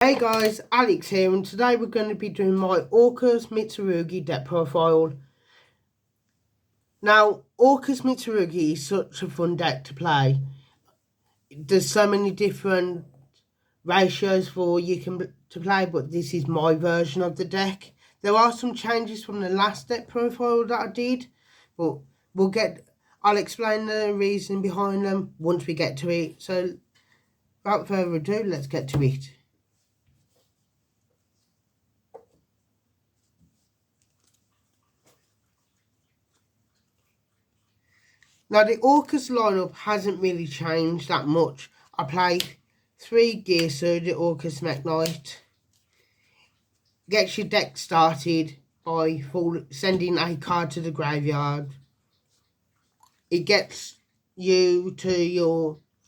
Hey guys, Alex here, and today we're going to be doing my orcust Mitsurugi deck profile. Now, orcust Mitsurugi is such a fun deck to play. There's so many different ratios for you can to play, but this is my version of the deck. There are some changes from the last deck profile that I did, but I'll explain the reason behind them once we get to it. So, without further ado, let's get to it. Now, the orcust lineup hasn't really changed that much. I played 3 gears, so the orcust Mech Knight. Gets your deck started by sending a card to the graveyard. It gets your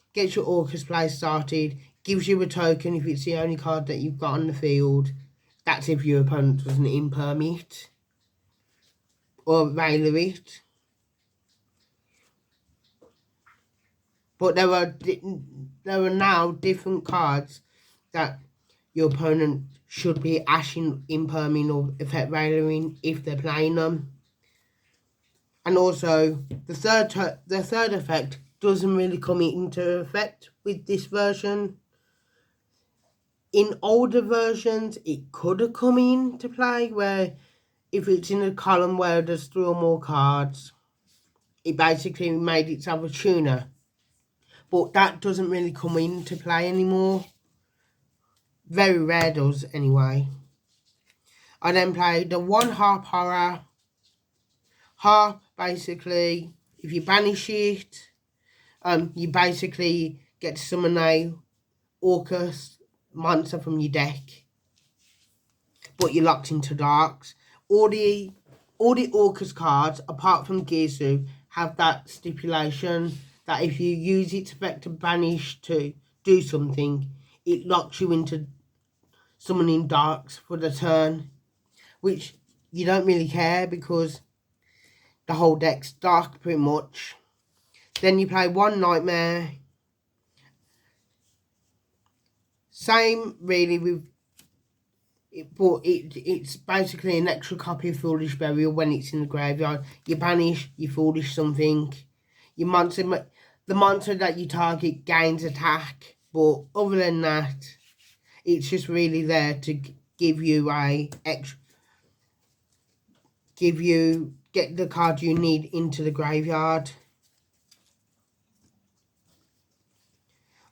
orcust play started. Gives you a token if it's the only card that you've got on the field. That's if your opponent doesn't imperm it or railer it. But there are now different cards that your opponent should be ashing, imperming, or effect railering if they're playing them. And also, the third effect doesn't really come into effect with this version. In older versions, it could have come into play where if it's in a column where there's 3 or more cards, it basically made itself a tuner. But that doesn't really come into play anymore. Very rare does, anyway. I then played the 1 harp horror. Harp, basically, if you banish it, you basically get to summon a orcust monster from your deck. But you're locked into darks. All the orcust cards, apart from Gizu, have that stipulation that if you use its effect to banish to do something, it locks you into summoning darks for the turn, which you don't really care because the whole deck's dark pretty much. Then you play 1 nightmare. Same really with it, but it's basically an extra copy of Foolish Burial when it's in the graveyard. You banish, you foolish something. The monster that you target gains attack, but other than that, it's just really there to give you get the card you need into the graveyard.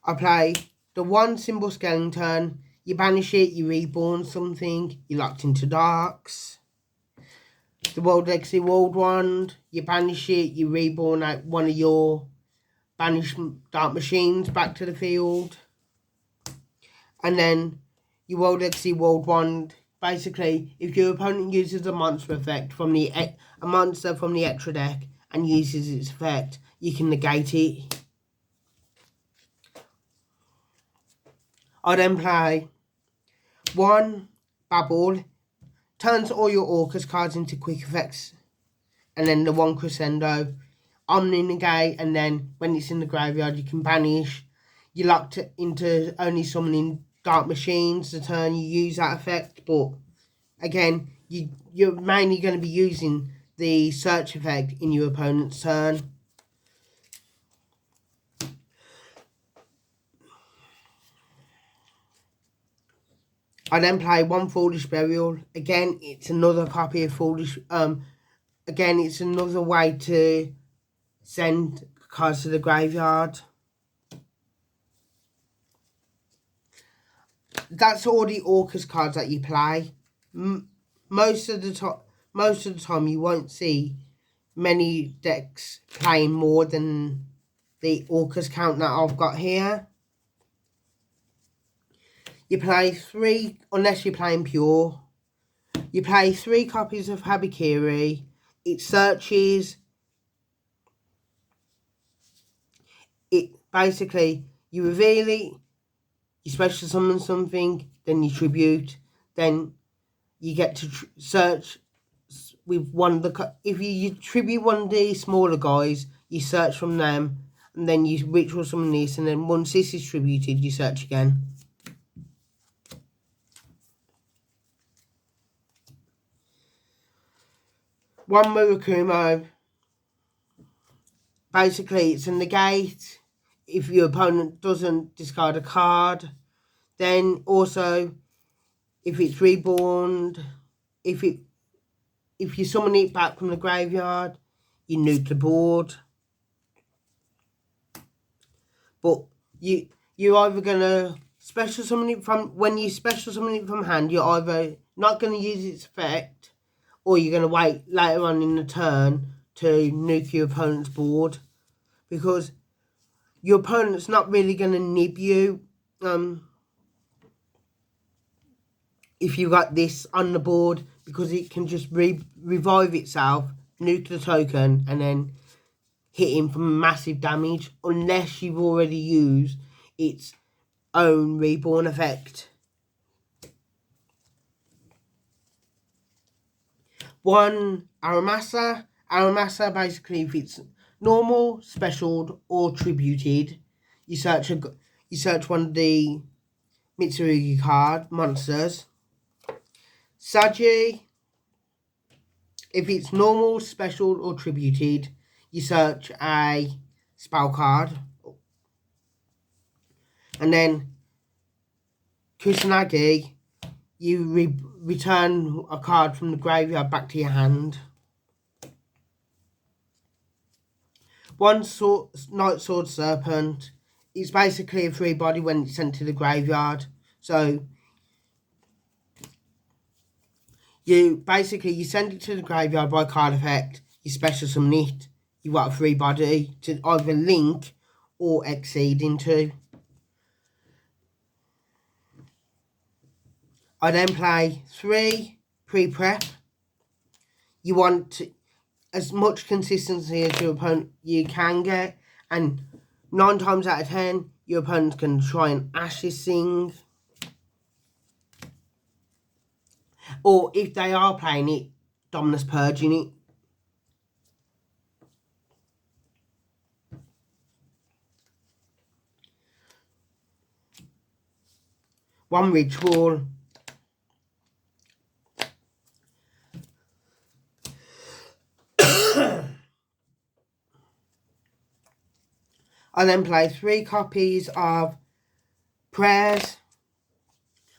I play the 1 symbol skeleton. You banish it, you reborn something, you're locked into darks. The World Legacy World Wand. You banish it, you reborn out one of your banished dark machines back to the field. And then your World Legacy World Wand. Basically, if your opponent uses a monster effect from a monster from the extra deck and uses its effect, you can negate it. I then play 1 Babble. Turns all your orcust cards into quick effects. And then the 1 Crescendo. Omni negate, and then when it's in the graveyard, you can banish. You're locked into only summoning dark machines the turn you use that effect, but again, you're mainly going to be using the search effect in your opponent's turn. I then play 1 Foolish Burial. Again, it's another copy of Foolish. Again, it's another way to send cards to the graveyard. That's all the orcust cards that you play. Most of the time, you won't see many decks playing more than the orcust count that I've got here. You play 3, unless you're playing pure. You play 3 copies of Habikiri. It searches. It basically, you reveal it, you special summon something, then you tribute, then you get to search with one of the... If you tribute one of the smaller guys, you search from them, and then you ritual summon this, and then once this is tributed, you search again. One Murakumo. Basically, it's a negate if your opponent doesn't discard a card. Then also, if it's reborn, if you summon it back from the graveyard, you nuke the board. But you're either gonna special summon it from, when you special summon it from hand, you're either not gonna use its effect, or you're gonna wait later on in the turn to nuke your opponent's board, because your opponent's not really gonna nib you if you got this on the board, because it can just revive itself, nuke the token, and then hit him for massive damage, unless you've already used its own reborn effect. One Aramasa. Aramasa, basically, if it's normal, special, or tributed, you search one of the Mitsurugi card monsters. Saji, if it's normal, special, or tributed, you search a spell card. And then Kusanagi, you return a card from the graveyard back to your hand. One Night Sword Serpent. It's basically a free body when it's sent to the graveyard. So you send it to the graveyard by card effect, you special summon it, you got a free body to either link or exceed into. I then play 3 pre-prep. You want as much consistency as your opponent you can get, and 9 times out of 10 your opponent's can try and ash this thing, or if they are playing it, Dominus purging it. One ritual. I then play 3 copies of Prayers.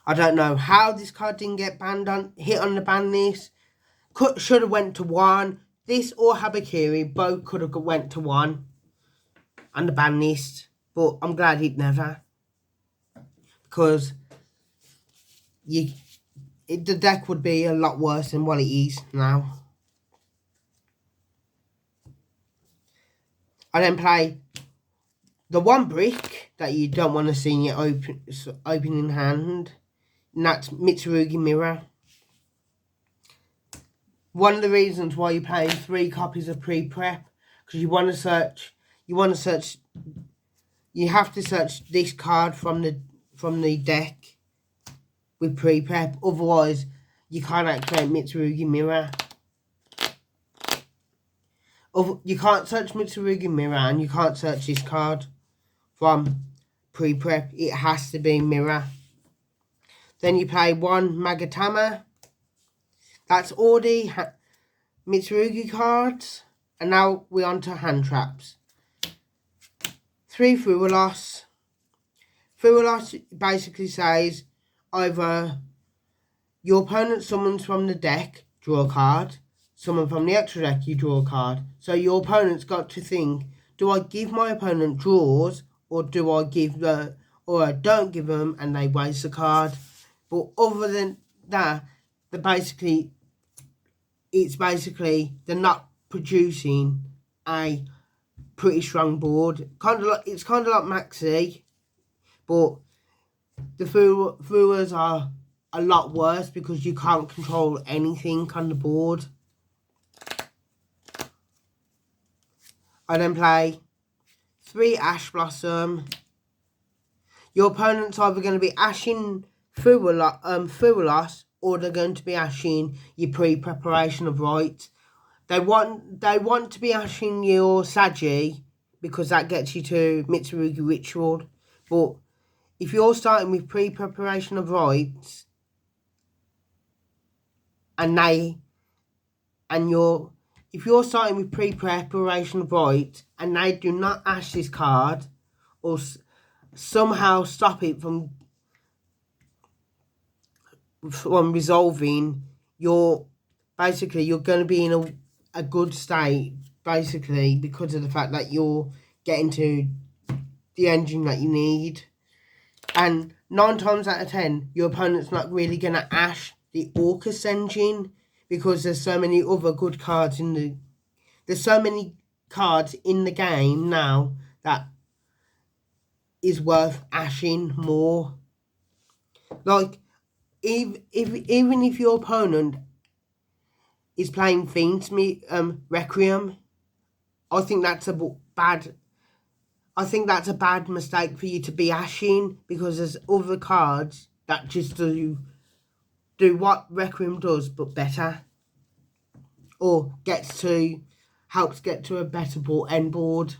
I don't know how this card didn't get hit on the ban list. Should have went to 1. This or Habakiri both could have went to 1 on the ban list, but I'm glad it never, because the deck would be a lot worse than what it is now. I then play the 1 brick that you don't want to see in your opening hand, and that's Mitsurugi Mirror. One of the reasons why you play 3 copies of pre-prep, because you have to search this card from the deck with pre-prep, otherwise you can't activate Mitsurugi Mirror. You can't search Mitsurugi Mirror, and you can't search this card from pre-prep. It has to be Mirror. Then you play 1 Magatama. That's all the Mitsurugi cards. And now we're on to hand traps. 3 Furulos. Furulos basically says either your opponent summons from the deck, draw a card. Summon from the extra deck, you draw a card. So your opponent's got to think, do I give my opponent draws, or do I or I don't give them and they waste the card? But other than that, they're not producing a pretty strong board. It's kind of like Maxi, but the Furas are a lot worse because you can't control anything on the board. I then play 3 Ash Blossom. Your opponent's either going to be ashing Furulos, or they're going to be ashing your pre-preparation of rites. They want to be ashing your Saji, because that gets you to Mitsurugi Ritual. But if you're starting with pre-preparation of rites, and your if you're starting with pre-preparation right and they do not ash this card or somehow stop it from resolving, you're going to be in a good state, basically, because of the fact that you're getting to the engine that you need. And 9 times out of 10, your opponent's not really going to ash the orcust engine because there's so many other good cards there's so many cards in the game now that is worth ashing more. Like, even if your opponent is playing Fiend's Requiem, I think that's a bad mistake for you to be ashing, because there's other cards that just do what Requiem does but better, or helps get to a better end board.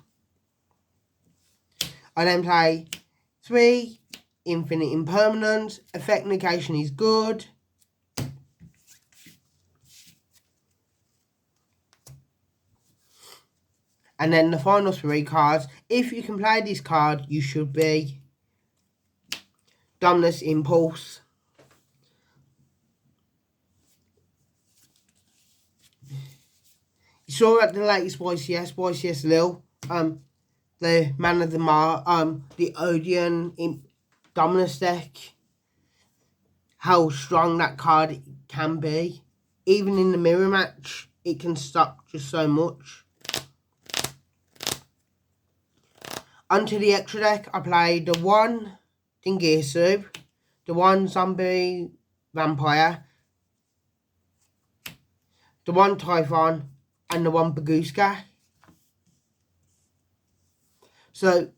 I then play 3 Infinite Impermanence. Effect negation is good. And then the final 3 cards, if you can play this card, you should be Dominus Impulse. You saw at the latest YCS Lil, the Man of the the Odeon Dominus deck, how strong that card can be. Even in the mirror match, it can stop just so much. Onto the extra deck, I played the 1 Dingisu, the 1 Zombie Vampire, the 1 Typhon, and the 1 Baguska. So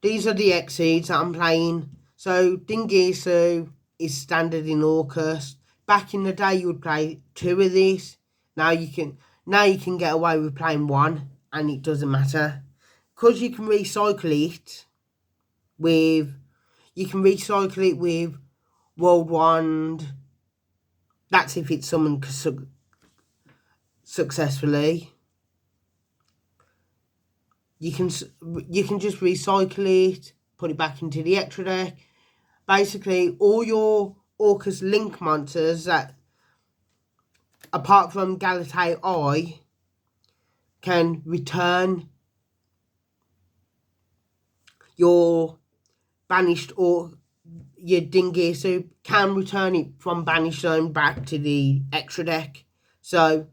these are the X-Seeds that I'm playing. So Dingisu is standard in orcust. Back in the day you would play 2 of these. Now you can get away with playing 1 and it doesn't matter. Because you can recycle it with World Wand. That's if it's summoned successfully. You can just recycle it, put it back into the extra deck. Basically, all your orcust link monsters that, apart from Galatae Eye, can return your banished, or your Dingisu can return it from banished zone back to the extra deck. So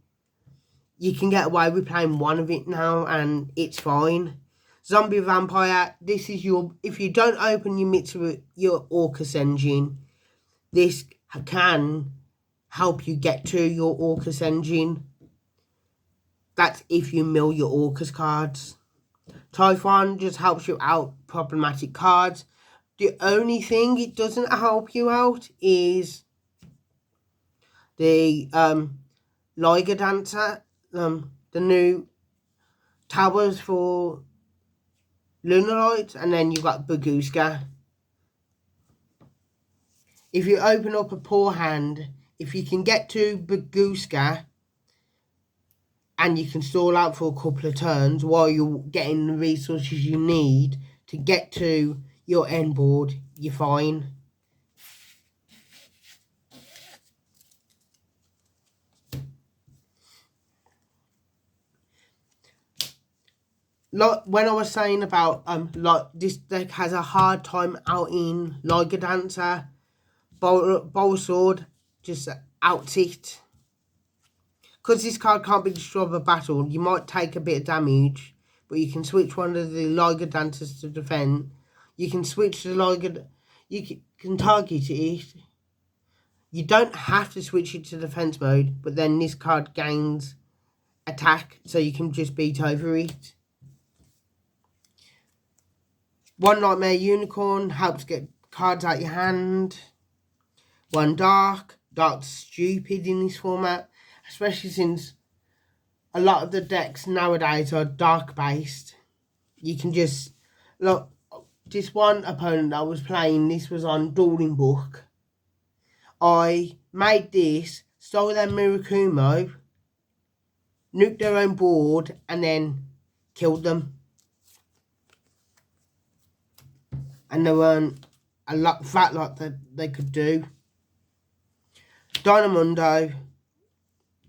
you can get away with playing 1 of it now and it's fine. Zombie Vampire, this is if you don't open your orcust engine, this can help you get to your orcust engine. That's if you mill your orcust cards. Typhon just helps you out problematic cards. The only thing it doesn't help you out is the Liger Dancer, the new towers for Lunarite, and then you've got Baguska. If you open up a poor hand, if you can get to Baguska and you can stall out for a couple of turns while you're getting the resources you need to get to your end board, you're fine. Like when I was saying about like this deck has a hard time out in Liger Dancer, Bowl Sword just outs it. Because this card can't be destroyed by battle, you might take a bit of damage, but you can switch one of the Liger Dancers to defend. You can switch the Liger, you can target it. You don't have to switch it to defense mode, but then this card gains attack, so you can just beat over it. 1 Nightmare Unicorn helps get cards out your hand. 1 Dark's stupid in this format, especially since a lot of the decks nowadays are dark based. You can just look. This one opponent I was playing, this was on Dueling Book. I made this, stole their Mirakumo, nuke their own board and then killed them. And there weren't a lot that they could do. Dynamundo,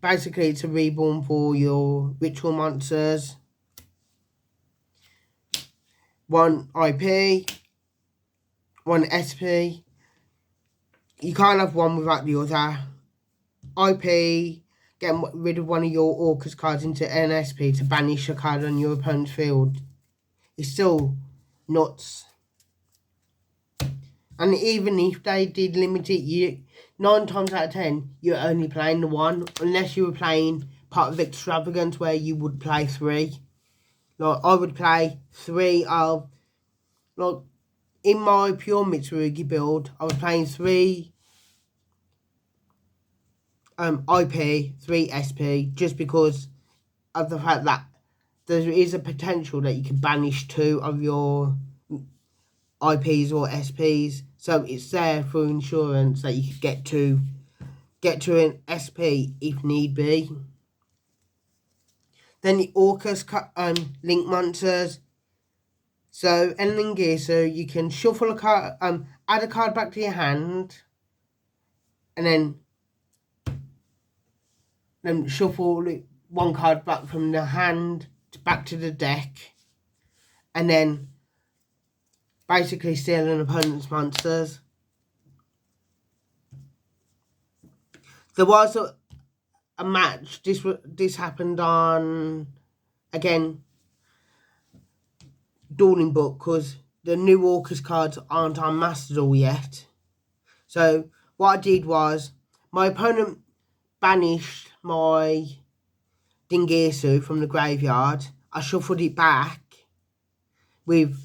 basically it's a reborn for your ritual monsters. 1 IP, 1 SP. You can't have one without the other. IP, getting rid of one of your orcust cards into an SP to banish a card on your opponent's field. It's still nuts. And even if they did limit it, 9 times out of 10, you're only playing the 1, unless you were playing part of Extravagance where you would play 3. Like, I would play 3 of, like, in my pure Mitsurugi build, I was playing 3 IP, 3 SP, just because of the fact that there is a potential that you can banish 2 of your IPs or SPs, so it's there for insurance that you can get to an SP if need be. Then the orcust link monsters. So ending gear, so you can shuffle a card, add a card back to your hand, and then shuffle 1 card back from the hand back to the deck, and then basically steal an opponent's monsters. There was a match. This happened on, again, Dueling Book, because the new orcust cards aren't on Master Duel yet. So what I did was, my opponent banished my Dingesu from the graveyard. I shuffled it back with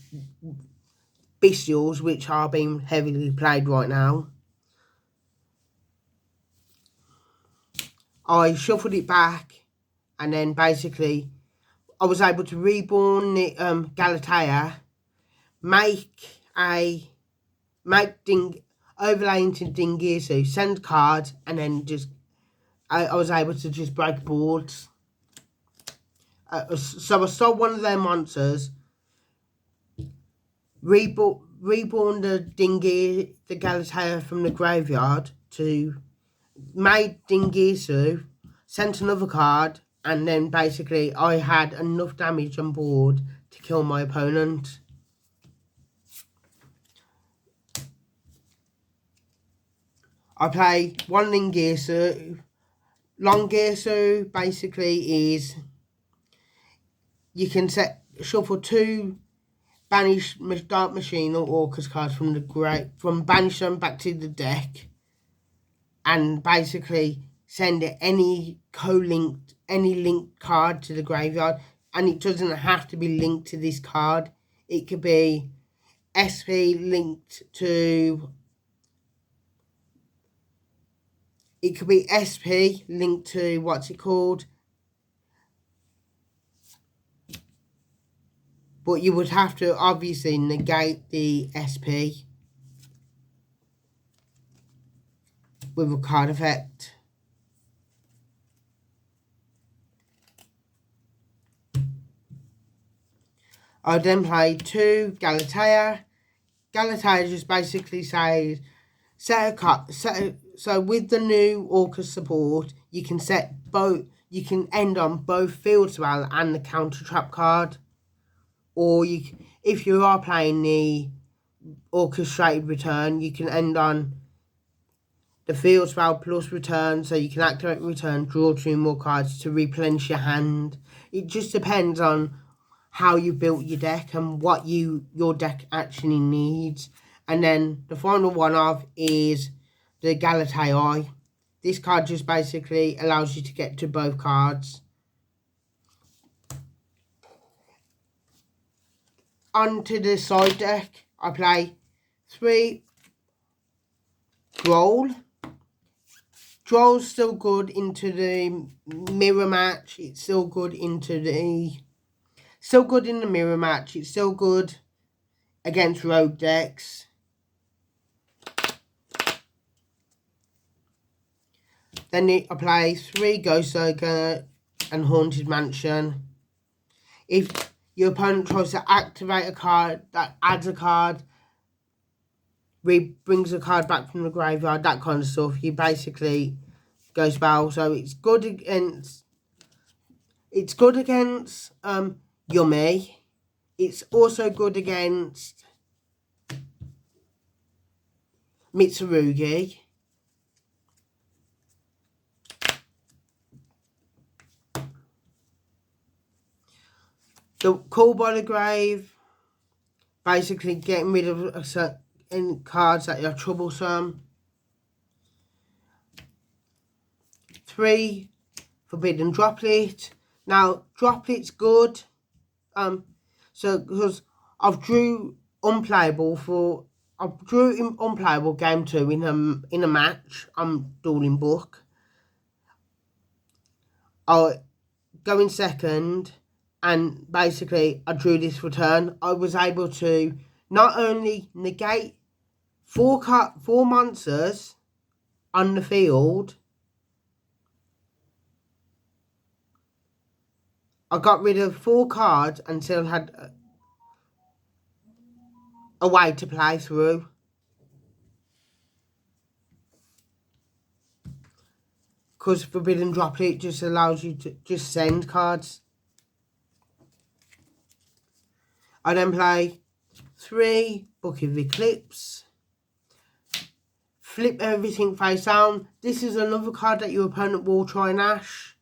Bestials, which are being heavily played right now. I shuffled it back, and then basically I was able to reborn the Galatea, overlay into Dingesu, send cards, and then just I was able to just break boards. So I stole one of their monsters, reborn the Galatea from the graveyard to made Dingesu, sent another card, and then basically I had enough damage on board to kill my opponent. I play 1 Dingesu. Longesu basically is, you can shuffle 2 banish Dark Machine or orcust cards from banish them back to the deck, and basically send any linked card to the graveyard, and it doesn't have to be linked to this card. It could be SP linked to, what's it called, but you would have to obviously negate the SP with a card effect. I then play 2 Galatea. Galatea just basically says, so with the new orcust support, you can end on both field spell and the counter trap card, or if you are playing the orchestrated return, you can end on the field spell plus return, so you can activate return, draw 2 more cards to replenish your hand. It just depends on how you built your deck and what your deck actually needs. And then the final one is the Galatea. This card just basically allows you to get to both cards. Onto the side deck, I play 3 Droll. Droll's still good into the mirror match. It's still good in the mirror match. It's still good against rogue decks. Then I play 3 Ghost Ogre. and Haunted Mansion. If your opponent tries to activate a card that adds a card, brings a card back from the graveyard, that kind of stuff, you basically go spell. So it's good against Yummy. It's also good against Mitsurugi. The Call by the Grave, basically getting rid of certain cards that are troublesome. 3, Forbidden Droplet. Now, Droplet's good. So because I've drew unplayable game 2 in a match. I'm Dueling Book. I'll go in second, and basically I drew this return. I was able to not only negate 4 monsters on the field, I got rid of 4 cards and still had a way to play through. Because Forbidden Droplet just allows you to just send cards. I then play 3, Book of Eclipse. Flip everything face down. This is another card that your opponent will try and ash.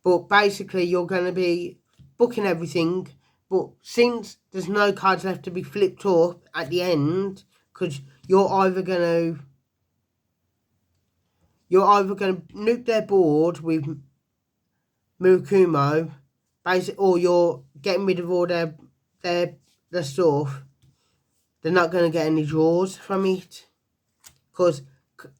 But basically you're going to be booking everything. But since there's no cards left to be flipped up at the end, because you're either going to nuke their board with Murakumo, or you're getting rid of all their stuff. They're not going to get any draws from it, because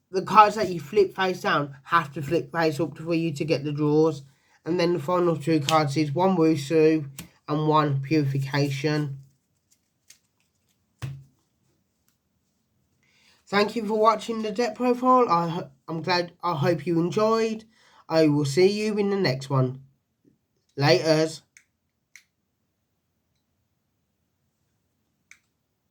the cards that you flip face down have to flip face up for you to get the draws. And then the final 2 cards is 1 Wusu and 1 Purification. Thank you for watching the deck profile. I hope you enjoyed. I will see you in the next one. Laters.